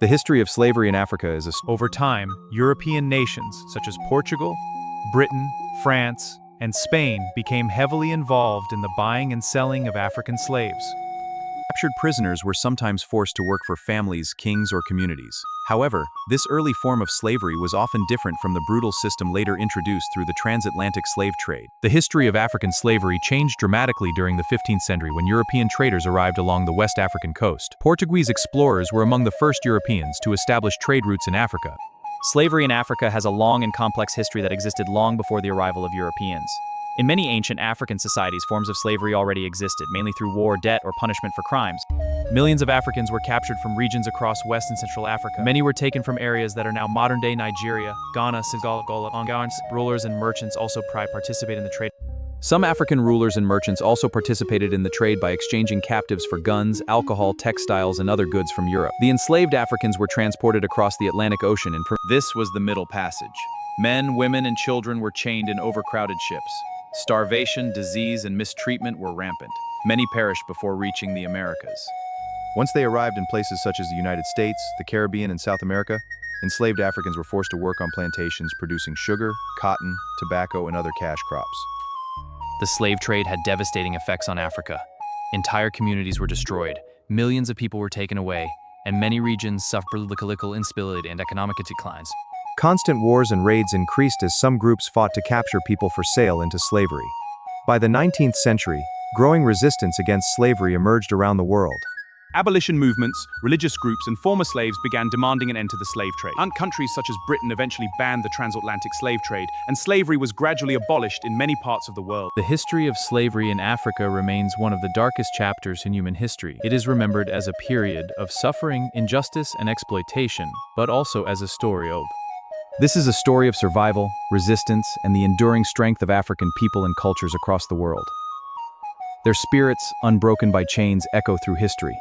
The history of slavery in Africa is Over time, European nations such as Portugal, Britain, France, and Spain became heavily involved in the buying and selling of African slaves. captured prisoners were sometimes forced to work for families, kings, or communities. However, this early form of slavery was often different from the brutal system later introduced through the transatlantic slave trade. The history of African slavery changed dramatically during the 15th century when European traders arrived along the West African coast. Portuguese explorers were among the first Europeans to establish trade routes in Africa. Slavery in Africa has a long and complex history that existed long before the arrival of Europeans. In many ancient African societies, forms of slavery already existed, mainly through war, debt, or punishment for crimes. Millions of Africans were captured from regions across West and Central Africa. Many were taken from areas that are now modern-day Nigeria, Ghana, Senegal, Angola. Rulers and merchants also participated in the trade. Some African rulers and merchants also participated in the trade by exchanging captives for guns, alcohol, textiles, and other goods from Europe. The enslaved Africans were transported across the Atlantic Ocean and this was the Middle Passage. Men, women, and children were chained in overcrowded ships. Starvation, disease, and mistreatment were rampant. Many perished before reaching the Americas. Once they arrived in places such as the United States, the Caribbean, and South America, enslaved Africans were forced to work on plantations producing sugar, cotton, tobacco, and other cash crops. The slave trade had devastating effects on Africa. Entire communities were destroyed, millions of people were taken away, and many regions suffered political instability and economic declines. Constant wars and raids increased as some groups fought to capture people for sale into slavery. By the 19th century, growing resistance against slavery emerged around the world. Abolition movements, religious groups, and former slaves began demanding an end to the slave trade. Countries such as Britain eventually banned the transatlantic slave trade, and slavery was gradually abolished in many parts of the world. The history of slavery in Africa remains one of the darkest chapters in human history. It is remembered as a period of suffering, injustice, and exploitation, but also as a story of. This is a story of survival, resistance, and the enduring strength of African people and cultures across the world. Their spirits, unbroken by chains, echo through history.